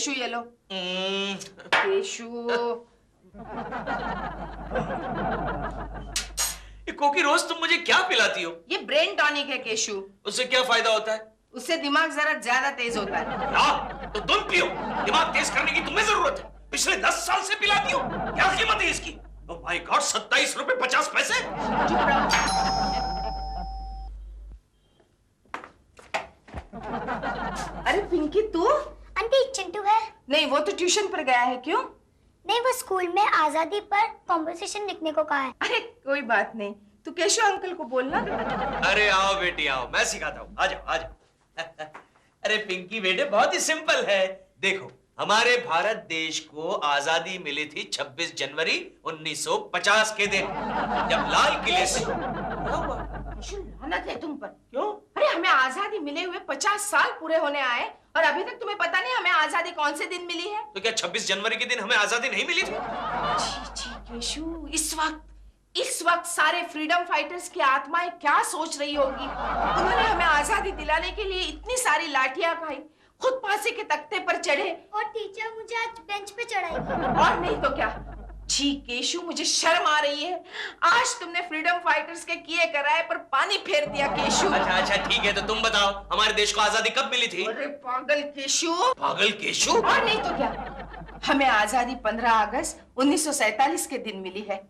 Cashew ये लो। Cashew. ये कोकी रोज तुम मुझे क्या पिलाती हो? ये ब्रेन टॉनिक है केशु। उससे क्या फायदा होता है? उससे दिमाग जरा ज्यादा तेज होता है। हाँ, तो तुम पियो। दिमाग तेज करने की तुम्हें जरूरत है। पिछले 10 साल से पिलाती हो। क्या कीमत है इसकी? ओह माय गॉड, 27 रुपए 50 पैसे। चुप रहो। अरे पिंकी तू? आंटी चिंटू है। नहीं, वो तो ट्यूशन पर गया है। क्यों? नहीं, वो स्कूल में आजादी पर कॉम्पोजिशन लिखने को कहा है। अरे कोई बात नहीं, तू केशव अंकल को बोलना। अरे आओ बेटी आओ, मैं सिखाता हूँ। आ जाओ आ जाओ। अरे पिंकी बेटे, बहुत ही सिंपल है। देखो, हमारे भारत देश को आजादी मिली थी 26 जनवरी 1950 के दिन, जब लाल किले से। लानत है तुम पर। क्यों? अरे हमें आजादी मिले हुए 50 साल पूरे होने आए और अभी तक तुम्हें पता नहीं हमें आजादी कौन से दिन मिली है? तो क्या 26 जनवरी के दिन हमें आजादी नहीं मिली थी? छी केशु, इस वक्त सारे फ्रीडम फाइटर्स की आत्माएं क्या सोच रही होगी? उन्होंने हमें आजादी दिलाने के लिए इतनी सारी लाठियां खाई, खुद फांसी के तख्ते पर चढ़े, और टीचर मुझे आज बेंच पे चढ़ाई। और नहीं तो क्या। छी केशु, मुझे शर्म आ रही है। आज तुमने फ्रीडम फाइटर्स के किए कराए पर पानी फेर दिया केशु। अच्छा ठीक है, तो तुम बताओ हमारे देश को आजादी कब मिली थी? अरे पागल केशु। पागल केशु? और नहीं तो क्या, हमें आजादी 15 अगस्त 1947 के दिन मिली है।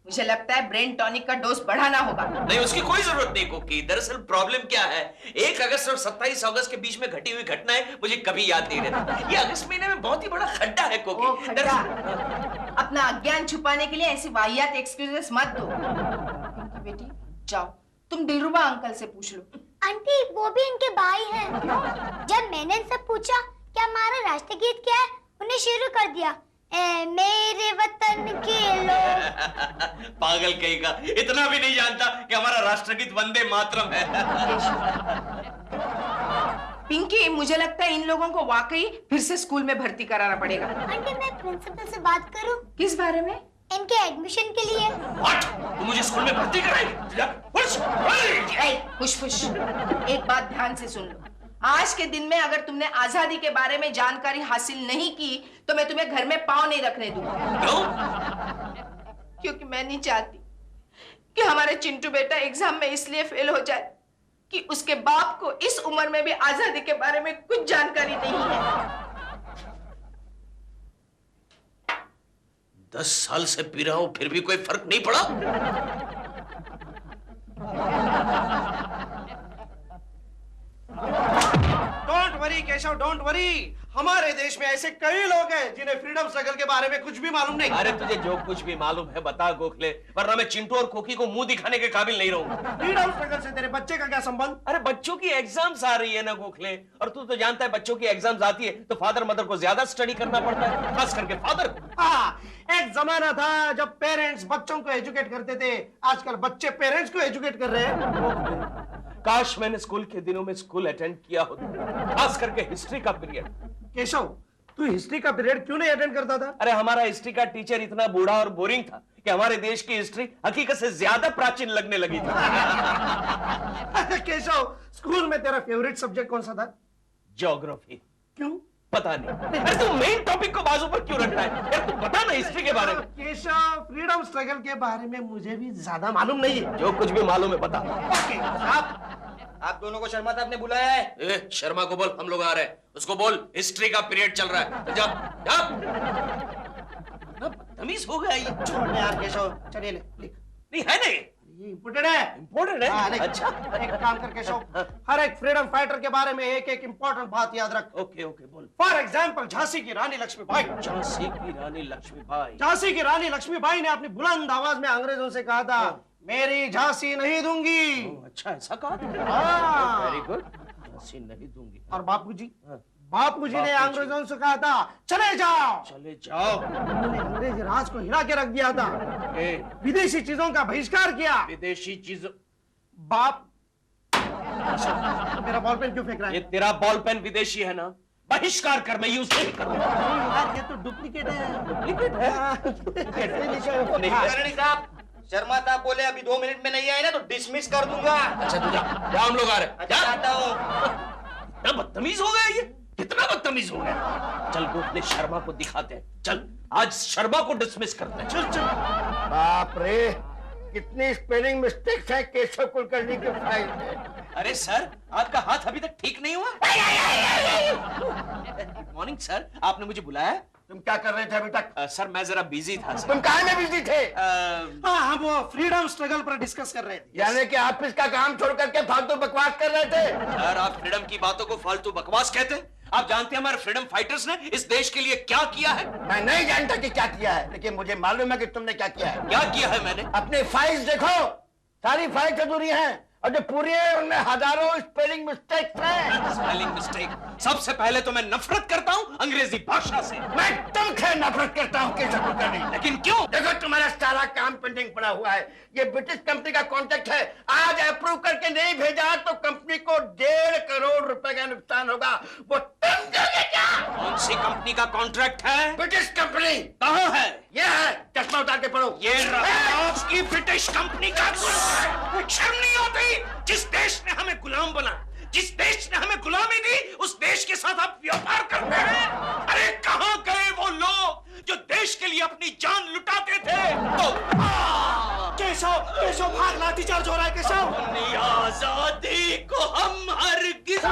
मुझे लगता है ब्रेन टॉनिक का डोज बढ़ाना होगा। नहीं, उसकी कोई जरूरत नहीं कोकी। दरअसल प्रॉब्लम क्या है, 1 अगस्त और 27 अगस्त के बीच में घटी हुई घटनाएं मुझे कभी याद नहीं रहती। ये अगस्त महीने में बहुत ही बड़ा खड्डा है कोकी। अपना अज्ञान छुपाने के लिए ऐसी वाहियात एक्सक्यूजेस मत दो। पिंकी बेटी जाओ, तुम दिलरुबा अंकल से पूछ लो। आंटी वो भी इनके भाई हैं। जब मैंने इनसे पूछा कि हमारा राष्ट्रीय गीत क्या है, उन्हें शुरू कर दिया, ए मेरे वतन के लोग। पागल कहेगा, इतना भी नहीं जानता कि हमारा राष्ट्रगीत वंदे मातरम है। पिंकी, मुझे लगता है इन लोगों को वाकई फिर से स्कूल में भर्ती कराना पड़ेगा। आंटी मैं प्रिंसिपल से बात करूं? किस बारे में? इनके एडमिशन के लिए। What? तुम मुझे स्कूल में भर्ती कराएगी? खुश एक बात ध्यान से सुन लो। आज के दिन में अगर तुमने आजादी के बारे में जानकारी हासिल नहीं की तो मैं तुम्हें घर में पांव नहीं रखने दूंगा। क्यों? क्योंकि मैं नहीं चाहती कि हमारे चिंटू बेटा एग्जाम में इसलिए फेल हो जाए कि उसके बाप को इस उम्र में भी आजादी के बारे में कुछ जानकारी नहीं है। 10 साल से पी रहा हूं फिर भी कोई फर्क नहीं पड़ा। Don't worry Keshav, don't worry. हमारे देश में ऐसे कई लोग हैं जिन्हें फ्रीडम स्ट्रगल के बारे में कुछ भी मालूम नहीं। अरे तुझे जो कुछ भी मालूम है बता गोखले, वरना मैं चिंटू और कोकी को मुंह दिखाने के काबिल नहीं रहूंगा। फ्रीडम स्ट्रगल से तेरे बच्चे का क्या संबंध? अरे बच्चों की एग्जाम्स आ रही है ना गोखले, और तू तो जानता है बच्चों की एग्जाम्स आती है तो फादर मदर को ज्यादा स्टडी करना पड़ता है, खास करके फादर को। हाँ, एक जमाना था जब पेरेंट्स बच्चों को एजुकेट करते थे, आजकल बच्चे पेरेंट्स को एजुकेट कर रहे हैं। काश मैंने स्कूल के दिनों में स्कूल अटेंड किया होता, खास करके हिस्ट्री का पीरियड। केशव, तू हिस्ट्री का पीरियड क्यों नहीं अटेंड करता था? अरे हमारा हिस्ट्री का टीचर इतना बूढ़ा और बोरिंग था कि हमारे देश की हिस्ट्री हकीकत से ज्यादा प्राचीन लगने लगी थी। केशव, स्कूल में तेरा फेवरेट सब्जेक्ट कौन सा था? ज्योग्राफी। क्यों? पता नहीं। अरे तू मेन टॉपिक को बाजू पर क्यों रखता है यार? तू बता ना हिस्ट्री के बारे में। केशव, फ्रीडम स्ट्रगल के बारे में मुझे भी ज्यादा मालूम नहीं है। जो कुछ भी मालूम है बता। ओके, आप दोनों को शर्मा साहब ने बुलाया है। ए, शर्मा को बोल हम लोग आ रहे हैं। उसको बोल हिस्ट्री का पीरियड चल रहा है। जा जा। बदतमीज हो गया ये। छोड़ यार केशव, चलिए लिख। नहीं है नहीं, ये इम्पोर्टेंट है। इम्पोर्टेंट है। हाँ, अच्छा एक काम कर केशव, हर एक फ्रीडम फाइटर के बारे में एक एक इम्पोर्टेंट बात याद रख। ओके ओके बोल। फॉर एग्जाम्पल, झांसी की रानी लक्ष्मीबाई। झांसी की रानी लक्ष्मीबाई। झांसी की रानी लक्ष्मीबाई ने अपनी बुलंद आवाज में अंग्रेजों से कहा था, मेरी झांसी नहीं दूंगी। अच्छा ऐसा कहा? हाँ। Very good. झांसी नहीं दूंगी। और बापूजी, हाँ। बापूजी ने अंग्रेजों से कहा था, चले जाओ। चले जाओ। उन्होंने अंग्रेजी राज को हिला के रख दिया था, विदेशी चीजों का बहिष्कार किया। विदेशी चीजों। बाप, मेरा बॉल पेन क्यों फेंक रहा है? ये तेरा बॉल पेन विदेशी है ना? बहिष्कार कर, मैं यूज नहीं करूंगा। यार ये तो डुप्लीकेट है। डुप्लीकेट है? नहीं, करणी साहब, शर्मा साहब बोले अभी 2 मिनट में नहीं आए ना तो डिसमिस कर दूंगा। अच्छा तू जा, जा हम लोग आ रहे हैं। अच्छा, जा। आता हूँ। क्या बदतमीज हो गया ये? इतना बदतमीज हो गया। चल गोखले, शर्मा को दिखाते हैं। चल आज शर्मा को डिसमिस करते हैं। चल चल। बाप रे, कितनी स्पेलिंग मिस्टेक्स है केशव कुलकर्णी के फाइल में। अरे सर, आपका हाथ अभी तक ठीक नहीं हुआ? गुड मॉर्निंग सर, आपने मुझे बुलाया? तुम क्या कर रहे थे अभी तक? सर मैं जरा बिजी था सर। तुम कहाँ में बिजी थे? हाँ, हम वो फ्रीडम स्ट्रगल पर डिस्कस कर रहे थे। यानी कि ऑफिस का काम छोड़ करके फालतू बकवास कर रहे थे? सर आप फ्रीडम की बातों को फालतू बकवास कहते हैं? आप जानते हैं हमारे फ्रीडम फाइटर्स ने इस देश के लिए क्या किया है? मैं नहीं जानता कि क्या किया है, लेकिन मुझे मालूम है कि तुमने क्या किया है। क्या किया है मैंने? अपनी फाइल्स देखो, सारी फाइल्स अधूरी हैं और जो पूरी है उनमें हजारों स्पेलिंग मिस्टेक्स हैं। Spelling mistake? सबसे पहले तो मैं नफरत करता हूँ अंग्रेजी भाषा से। मैं तुमसे नफरत करता हूँ केशव कुलकर्णी। लेकिन क्यों? देखो तुम्हारा सारा काम पेंडिंग पड़ा हुआ है। ये ब्रिटिश कंपनी का कॉन्ट्रैक्ट है, आज अप्रूव करके नहीं भेजा तो कंपनी को 1.5 करोड़ रुपए का नुकसान होगा। वो तुम दोगे क्या? कौन सी कंपनी का कॉन्ट्रैक्ट है? British company. कहाँ है? ये है, चश्मा उतार के पढ़ो। ये आपकी ब्रिटिश कंपनी का कॉन्ट्रैक्ट। शर्म नहीं होती? जिस देश ने हमें गुलाम बना, जिस देश ने हमें गुलामी दी, उस देश के साथ आप व्यापार करते हैं। अरे कहाँ गए वो लोग जो देश के लिए अपनी जान लुटाते थे? केशव, केशव भाग, लाठीचार्ज हो रहा है केशव। अपनी आजादी को हम हरगिज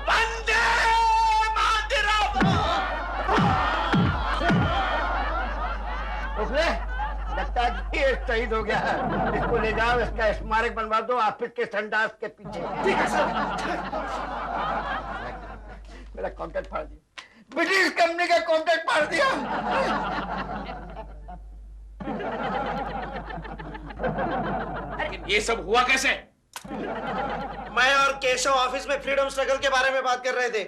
वंदे मातरम। उसने लगता है कि ये शहीद हो गया है। इसको ले जाओ, इसका स्मारक बनवा दो ऑफिस के संडास के पीछे। ठीक है सर। मेरा कॉन्ट्रैक्ट फाड़ दिया, ब्रिटिश कंपनी का कॉन्ट्रैक्ट फाड़ दिया। लेकिन ये सब हुआ कैसे? मैं और केशव ऑफिस में फ्रीडम स्ट्रगल के बारे में बात कर रहे थे।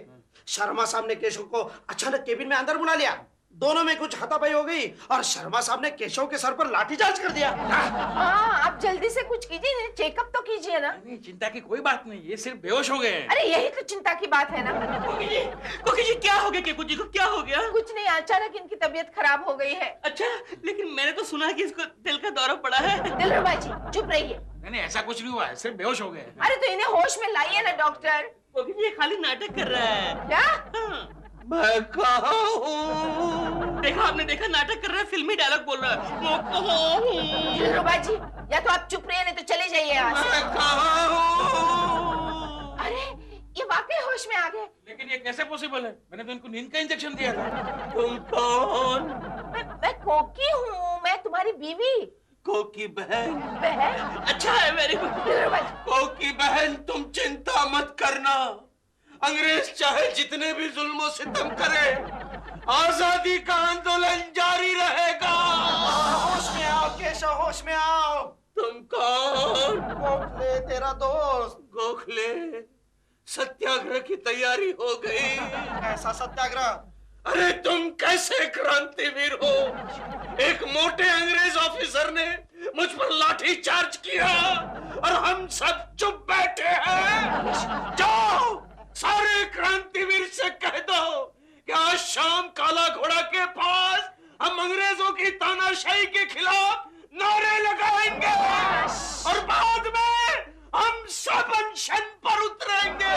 शर्मा साहब ने केशव को अचानक केबिन में अंदर बुला लिया। दोनों में कुछ हाथापाई हो गई और शर्मा साहब ने केशव के सर पर लाठीचार्ज कर दिया। हाँ, आप जल्दी से कुछ कीजिए, चेकअप तो कीजिए ना। नहीं, चिंता की कोई बात नहीं, ये सिर्फ बेहोश हो गए हैं। अरे यही तो चिंता की बात है ना। कोकी जी क्या हो गया? केकू जी को क्या हो गया? कुछ नहीं, अचानक इनकी तबीयत खराब हो गई है। अच्छा, लेकिन मैंने तो सुना कि इसको दिल का दौरा पड़ा है। दिलरुबा जी चुप रहिए। नहीं, ऐसा कुछ नहीं हुआ है, सिर्फ बेहोश हो गए हैं। अरे तो इन्हें होश में लाइए ना डॉक्टर। कोकी जी ये खाली नाटक कर रहा है। क्या? हाँ। मैं कहाँ हूँ? देखा आपने, देखा नाटक कर रहा है, फिल्मी डायलॉग बोल रहा है। मैं कहाँ हूँ? दिलरुबा जी या तो आप चुप रहिए नहीं तो चले जाइए यहाँ से। मैं कहाँ हूँ? अरे ये वाकई होश में आ गए। लेकिन ये कैसे पॉसिबल है? मैंने तो इनको नींद का इंजेक्शन दिया था। तुम कौन? मैं कोकी हूँ, मैं तुम्हारी बीवी। कोकी बहन? बहन? अच्छा है, वेरी गुड। दिलरुबा जी कोकी बहन तुम चिंता मत करना, अंग्रेज चाहे जितने भी जुल्म सितम करे, आजादी का आंदोलन जारी रहेगा। होश में आओ केशव, होश में आओ। तुम कौन? गोखले तेरा दोस्त। गोखले, सत्याग्रह की तैयारी हो गई। ऐसा सत्याग्रह? अरे तुम कैसे क्रांतिवीर हो? एक मोटे अंग्रेज ऑफिसर ने मुझ पर लाठी चार्ज किया और हम सब चुप बैठे हैं। जाओ सारे क्रांतिवीर से कह दो कि आज शाम काला घोड़ा के पास हम अंग्रेजों की तानाशाही के खिलाफ नारे लगाएंगे और बाद में हम सब अनशन पर उतरेंगे।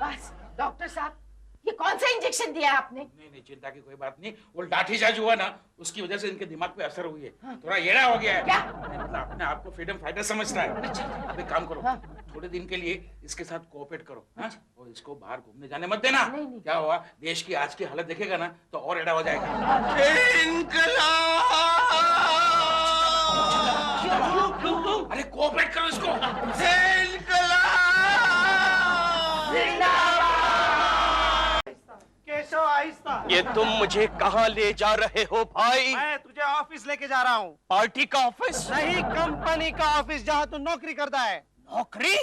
बस डॉक्टर साहब ये कौन सा इंजेक्शन दिया आपने? नहीं, चिंता की कोई बात नहीं। वो लाठीचार्ज हुआ ना, उसकी वजह से इनके दिमाग पे असर हुई है। थोड़ा येड़ा हो गया है। क्या? मतलब अपने आप को फ्रीडम फाइटर समझता है। अब एक काम करो, थोड़े दिन के लिए इसके साथ कोऑपरेट करो। हाँ? और इसको बाहर घूमने जाने मत देना। नहीं। क्या हुआ, देश की आज की हालत देखेगा ना तो और एड़ा हो जाएगा। इनकलाब! अरे कोऑपरेट करो इसको। केशव आहिस्ता। ये तुम मुझे कहाँ ले जा रहे हो भाई? मैं तुझे ऑफिस लेके जा रहा हूँ। पार्टी का ऑफिस? नहीं, कंपनी का ऑफिस जहाँ तू नौकरी करता है। नौकरी?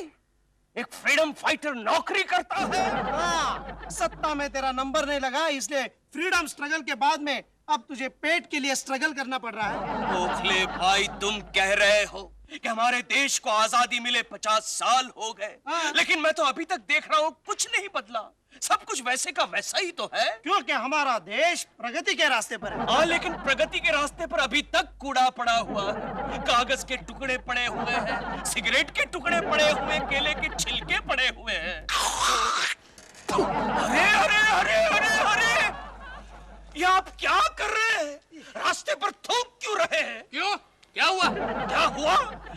एक फ्रीडम फाइटर नौकरी करता है? हाँ, सत्ता में तेरा नंबर नहीं लगा इसलिए फ्रीडम स्ट्रगल के बाद में अब तुझे पेट के लिए स्ट्रगल करना पड़ रहा है। गोखले भाई तुम कह रहे हो कि हमारे देश को आजादी मिले 50 साल हो गए, हाँ। लेकिन मैं तो अभी तक देख रहा हूँ कुछ नहीं बदला, सब कुछ वैसे का वैसा ही तो है। क्योंकि हमारा देश प्रगति के रास्ते पर है। हाँ, लेकिन प्रगति के रास्ते पर अभी तक कूड़ा पड़ा हुआ है, कागज के टुकड़े पड़े हुए हैं, सिगरेट के टुकड़े पड़े हुए, केले के छिलके पड़े हुए हैं। आप क्या कर रहे हैं? रास्ते पर थूक क्यों रहे हैं? क्यों? क्या हुआ? क्या हुआ?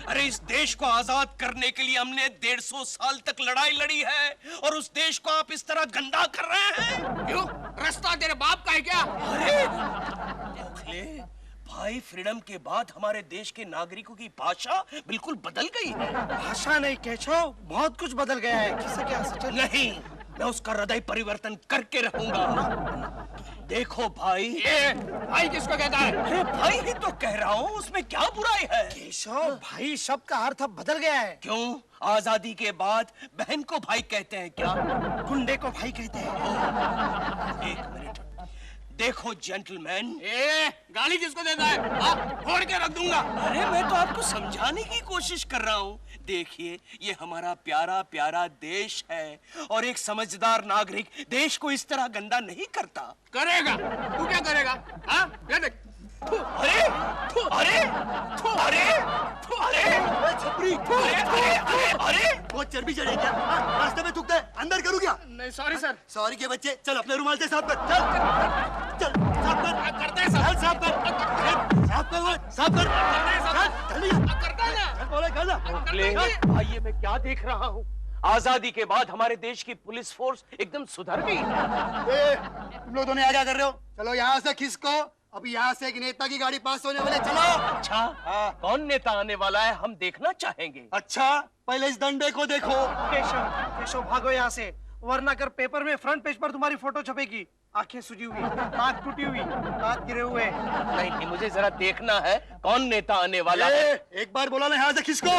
अरे इस देश को आजाद करने के लिए हमने 150 साल तक लड़ाई लड़ी है और उस देश को आप इस तरह गंदा कर रहे हैं। क्यों? रास्ता तेरे बाप का है क्या? अरे गोखले भाई, फ्रीडम के बाद हमारे देश के नागरिकों की भाषा बिल्कुल बदल गई है। भाषा नहीं केशव, बहुत कुछ बदल गया है। किसे क्या सच नहीं, मैं उसका हृदय परिवर्तन करके रहूंगा। देखो भाई, ये भाई किसको कहता है? अरे भाई ही तो कह रहा हूँ, उसमें क्या बुराई है? केशव, भाई शब्द का अर्थ अब बदल गया है। क्यों? आजादी के बाद बहन को भाई कहते हैं क्या? गुंडे को भाई कहते हैं। एक मिनट, देखो जेंटलमैन। गाली किसको देता है? फोड़ के रख दूंगा। अरे मैं तो आपको समझाने की कोशिश कर रहा हूँ। देखिए, ये हमारा प्यारा प्यारा देश है और एक समझदार नागरिक देश को इस तरह गंदा नहीं करता। करेगा? तू क्या करेगा? हाँ? ये देख। अरे अरे अरे अरे छपरी, अरे बहुत चर्बी चढ़े क्या? रास्ते में थूकता है, अंदर करूँ क्या? नहीं, सॉरी सर। सॉरी के बच्चे, चल अपने रुमाल से साफ कर। चल साफ कर। करते हैं सर। साफ कर, साफ कर वो, साफ कर। करते हैं ना। बोले कर ना। भाई, ये मैं क्या देख रहा हूँ? आजादी के बाद हमारे देश की पुलिस फोर्स एकदम सुधर गई है। तुम लोग दोनों यहाँ क्या कर रहे हो? चलो यहाँ से खिसको, अभी यहाँ से एक नेता की गाड़ी पास होने वाले, चलो। अच्छा, कौन नेता आने वाला है हम देखना चाहेंगे। अच्छा, पहले इस डंडे को देखो। केशव भागो यहाँ से, वरना कर पेपर में फ्रंट पेज पर तुम्हारी फोटो छपेगी। आंखें सूजी हुई, नाक टूटी हुई, दांत गिरे हुए। नहीं, मुझे जरा देखना है कौन नेता आने वाला है। एक बार बोला ना, यहाँ से खिसको।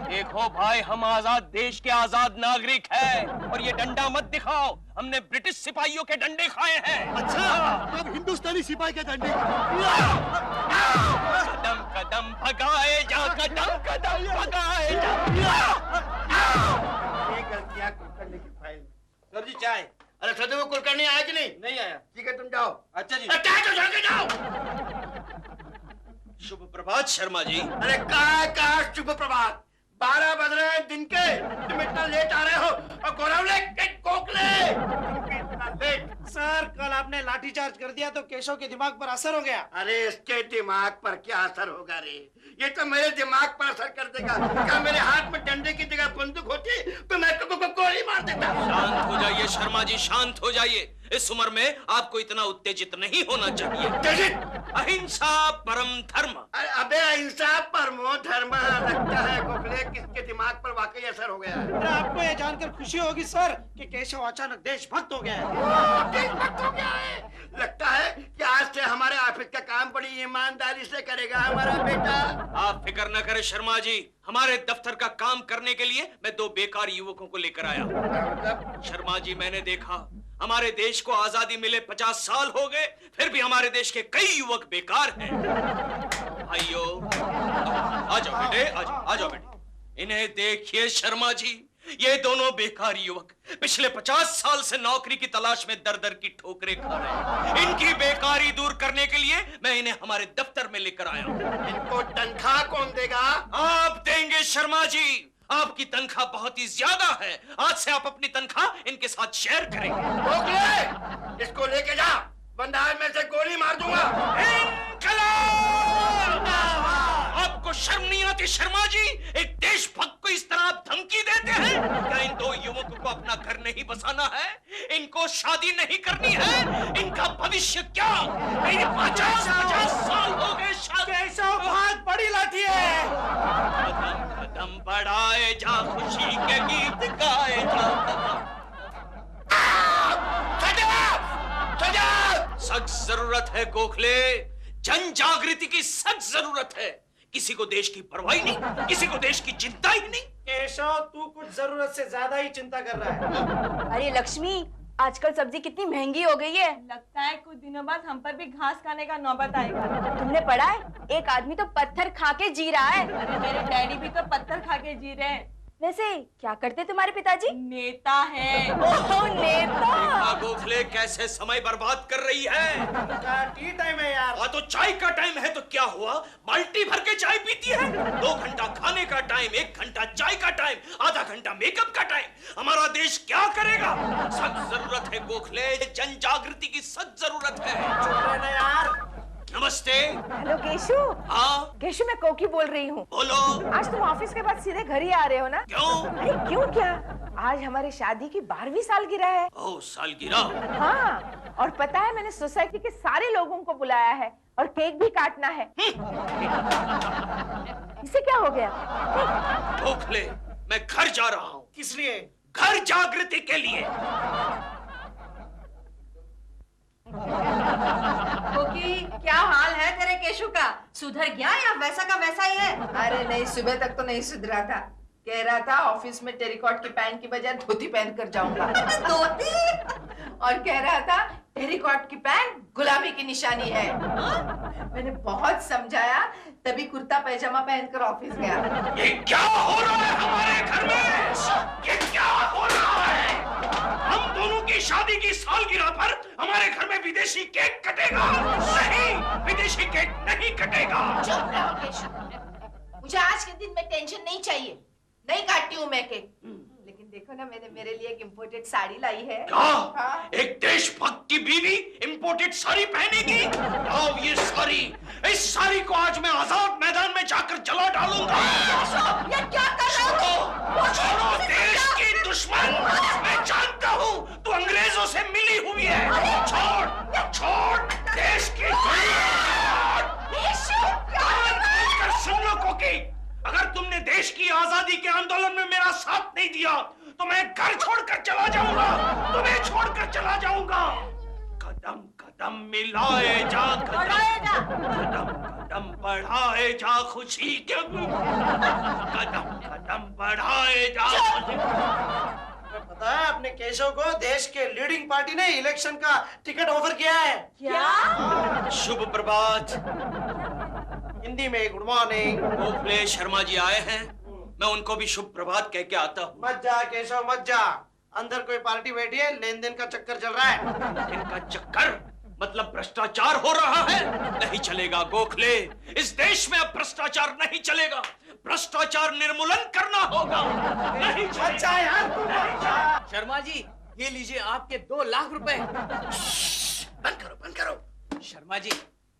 देखो भाई, हम आजाद देश के आजाद नागरिक हैं और ये डंडा मत दिखाओ, हमने ब्रिटिश सिपाहियों के डंडे खाए हैं। अच्छा, अब हिंदुस्तानी सिपाही के डंडे। कदम कदम भगाए जा, कदम कदम भगाए जा। ये गलतियां कुलकर्णी की फाइल में। सर जी चाय। अरे सदे वो कुलकर्णी आया कि नहीं? नहीं आया। ठीक है, तुम जाओ। अच्छा जी। चाय तो छोड़ के जाओ। शुभ प्रभात शर्मा जी। अरे का शुभ प्रभात। 12 बज रहे हैं दिन के, तुम इतना लेट आ रहे हो। और गोरावले के कोकले, तुम भी इतना लेट। सर, कल आपने लाठीचार्ज कर दिया तो केशव के दिमाग पर असर हो गया। अरे इसके दिमाग पर क्या असर होगा रे? ये तो मेरे दिमाग पर असर कर देगा। क्या मेरे हाथ में डंडे की जगह बंदूक होती तो मैं गोली मार देता। शांत हो जाइए शर्मा जी, शांत हो जाइए। इस उम्र में आपको इतना उत्तेजित नहीं होना चाहिए। अहिंसा परम धर्म। अबे अहिंसा परमो धर्म। लगता है गोखले किसके दिमाग पर वाकई असर हो गया है। आपको ये जानकर खुशी होगी सर कि केशव अचानक देशभक्त हो गया है। देशभक्त हो गया है। लगता है कि आज से हमारे ऑफिस का काम बड़ी ईमानदारी से करेगा हमारा बेटा। आप फिक्र न करें शर्मा जी, हमारे दफ्तर का काम करने के लिए मैं 2 बेकार युवकों को लेकर आया। मतलब शर्मा जी, मैंने देखा हमारे देश को आजादी मिले 50 साल हो गए, फिर भी हमारे देश के कई युवक बेकार हैं। भाइयों, आ जाओ बेटे, आ जाओ बेटे। इन्हें देखिए शर्मा जी, ये दोनों बेकार युवक पिछले 50 साल से नौकरी की तलाश में दर दर की ठोकरें खा रहे हैं। इनकी बेकारी दूर करने के लिए मैं इन्हें हमारे दफ्तर में लेकर आया हूं। इनको तनख्वाह कौन देगा? आप देंगे शर्मा जी, आपकी तनख्वाह बहुत ही ज्यादा है। आज से आप अपनी तनख्वाह इनके साथ शेयर करेंगे। गोखले, इसको लेके जा, बंदाज में से गोली मार दूंगा। इनकलाब! आपको शर्म नहीं आती शर्मा जी? एक देशभक्त को इस तरह आप धमकी देते हैं? क्या इन 2 युवकों को अपना घर नहीं बसाना है? इनको शादी नहीं करनी है? इनका भविष्य क्या? मेरी 50 साल हो गए शादी। बहुत बड़ी लाठी है। कदम कदम बढ़ाए जा, खुशी के गीत गाए जा। सख्त जरूरत है गोखले, जन जागृति की सख्त जरूरत है। किसी को देश की परवाह नहीं, किसी को देश की चिंता ही नहीं। केशव, तू कुछ जरूरत से ज्यादा ही चिंता कर रहा है। अरे लक्ष्मी, आजकल सब्जी कितनी महंगी हो गई है। लगता है कुछ दिनों बाद हम पर भी घास खाने का नौबत आएगा। तुमने पढ़ा है, एक आदमी तो पत्थर खा के जी रहा है। अरे मेरे डैडी भी तो पत्थर खा के जी रहे हैं। वैसे क्या करते तुम्हारे पिताजी? नेता है। ओह नेता। देखा गोखले कैसे समय बर्बाद कर रही है। टी टाइम है यार। हाँ तो चाय का टाइम है तो क्या हुआ, बाल्टी भर के चाय पीती है। 2 घंटा खाने का टाइम, 1 घंटा चाय का टाइम, आधा घंटा मेकअप का टाइम। हमारा देश क्या करेगा? सख्त जरूरत है गोखले, जन जागृति की सख्त जरूरत है। चुप रहना यार। नमस्ते। Hello cashew. हाँ केशु, मैं कोकी बोल रही हूँ। बोलो। आज तुम ऑफिस के बाद सीधे घर ही आ रहे हो ना? क्यों? अरे क्यों क्या, आज हमारे शादी की 12वीं सालगिरह है। ओह सालगिरह। हाँ, और पता है मैंने सोसाइटी के सारे लोगों को बुलाया है और केक भी काटना है। इसे क्या हो गया? गोखले मैं घर जा रहा हूँ। किस लिए? घर जागृति के लिए। कोकी, क्या हाल है तेरे केशु का? सुधर गया या वैसा का वैसा ही है? अरे नहीं, सुबह तक तो नहीं सुधरा था। कह रहा था ऑफिस में टेरिकॉट की पैंट की बजाय धोती पहन कर जाऊंगा। धोती? और कह रहा था टेरिकॉट की पैंट गुलामी की निशानी है। मैंने बहुत समझाया, तभी कुर्ता पैजामा पहनकर ऑफिस गया। ये क्या हो रहा है हमारे घर में? ये क्या हो रहा है? हम दोनों की शादी की सालगिरह पर हमारे घर में विदेशी केक कटेगा? नहीं, विदेशी केक नहीं कटेगा। चुप रहो केशु, मुझे आज के दिन में टेंशन नहीं चाहिए। नहीं काटती हूँ मैं केक, लेकिन देखो ना मैंने मेरे लिए एक इम्पोर्टेड साड़ी लाई है। क्या? हाँ? एक देशभक्त की बीवी इंपोर्टेड साड़ी पहनेगी? आओ ये साड़ी, इस साड़ी को आज मैं आजाद मैदान में जाकर जला डालूंगा। ये क्या कर रहे हो? छोड़ो देश की दुश्मन, मैं जानता हूँ तू अंग्रेजों से मिली हुई है। छोड़ छोड़ देश की सुन लो कोकी, अगर तुमने देश की आजादी के आंदोलन में मेरा साथ नहीं दिया तो मैं घर छोड़कर चला जाऊंगा, तुम्हें छोड़कर चला जाऊंगा। कदम कदम मिलाए जा, कदम कदम बढ़ाए जा खुशी के, कदम कदम बढ़ाए जा खुशी। पता है अपने केशव को देश के लीडिंग पार्टी ने इलेक्शन का टिकट ऑफर किया है। क्या? शुभ प्रभात। हिंदी में गुड मॉर्निंग। गोखले शर्मा जी आए हैं, मैं उनको भी शुभ प्रभात कह के आता हूँ। मत जा केशव मत जा, अंदर कोई पार्टी बैठी है, लेन देन का चक्कर चल रहा है। इनका चक्कर मतलब भ्रष्टाचार हो रहा है? नहीं चलेगा गोखले, इस देश में अब भ्रष्टाचार नहीं चलेगा। भ्रष्टाचार निर्मूलन करना होगा। नहीं अच्छा यार। शर्मा जी, ये लीजिए आपके 2 लाख रुपए। बंद करो बंद करो। शर्मा जी,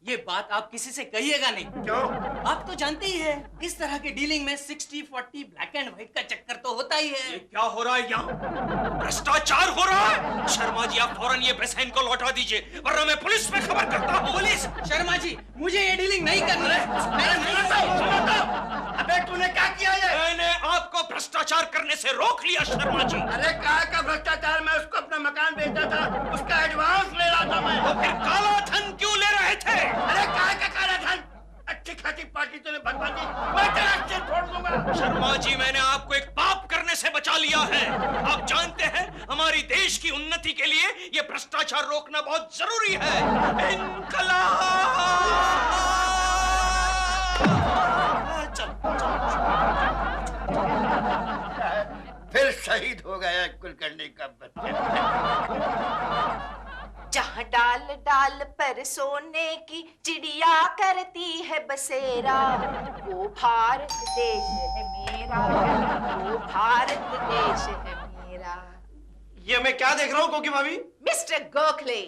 ये बात आप किसी से कहिएगा नहीं। क्यों? आप तो जानते ही हैं, इस तरह के डीलिंग में 60-40 ब्लैक एंड व्हाइट का चक्कर तो होता ही है। ये क्या हो रहा है यहाँ? भ्रष्टाचार हो रहा है। शर्मा जी आप फौरन ये पैसा इनको लौटा दीजिए, वरना मैं पुलिस में खबर करता हूँ। पुलिस? शर्मा जी, मुझे ये डीलिंग नहीं करनी है। अबे तूने क्या किया ये? मैंने आपको भ्रष्टाचार करने से रोक लिया शर्मा जी। अरे काय का भ्रष्टाचार? मैं उसको अपना मकान बेचता था, उसका एडवांस ले रहा था मैं। तो फिर काला धन क्यों ले रहे थे? अरे काय का काला धन? अच्छी खासी पार्टी तूने भगवा दी, मैं तेरा सिर फोड़ दूंगा। शर्मा जी मैंने आपको एक पाप करने से बचा लिया है। आप जानते हैं हमारी देश की उन्नति के लिए ये भ्रष्टाचार रोकना बहुत जरूरी है। इनकलाब! फिर शहीद हो गया कुलकर्णी का बच्चा। जहाँ डाल डाल पर सोने की चिड़िया करती है बसेरा, वो भारत देश है मेरा, वो भारत देश है मेरा। ये मैं क्या देख रहा हूँ कोकी भाभी? मिस्टर गोखले,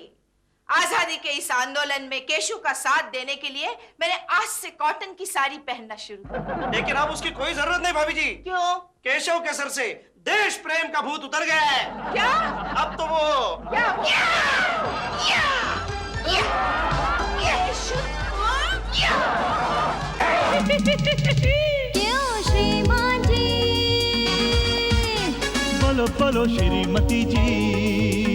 आजादी के इस आंदोलन में केशु का साथ देने के लिए मैंने आज से कॉटन की साड़ी पहनना शुरू किया। लेकिन अब उसकी कोई जरूरत नहीं भाभी जी। क्यों? केशव के सर से देश प्रेम का भूत उतर गया है। क्या? अब तो वो क्यों श्रीमान जी? बोलो बोलो श्रीमती जी।